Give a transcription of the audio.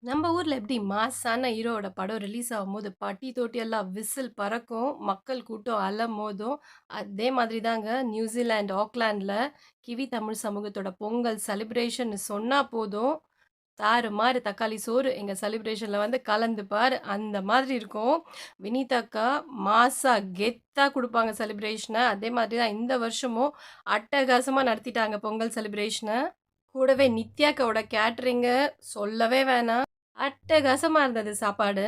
நம்ம ஊர்ல எப்படி மாஸான ஹீரோவோட படம் ரிலீஸ் ஆகும்போது பட்டி தொட்டி எல்லாம் விசில் பறக்கும், மக்கள் கூட்டம் அலமோதும். அதே மாதிரி தாங்க நியூசிலாந்து ஆக்லாண்ட்ல கிவி தமிழ் சமூகத்தோட பொங்கல் செலிப்ரேஷன் சொன்னா போதும், தாறுமாறு தக்காளி சோறு எங்க செலிப்ரேஷன்ல வந்து கலந்து பாரு அந்த மாதிரி இருக்கும். வினீத் அக்கா மாஸா கெத்தா குடுப்பாங்க செலிப்ரேஷன. அதே மாதிரி தான் இந்த வருஷமும் அட்டகாசமா நடத்திட்டாங்க பொங்கல் செலிப்ரேஷன. கூடவே நித்யாக்காவோட கேட்டரிங்க சொல்லவே வேணாம். அட்டகாசமா இருந்தது சாப்பாடு.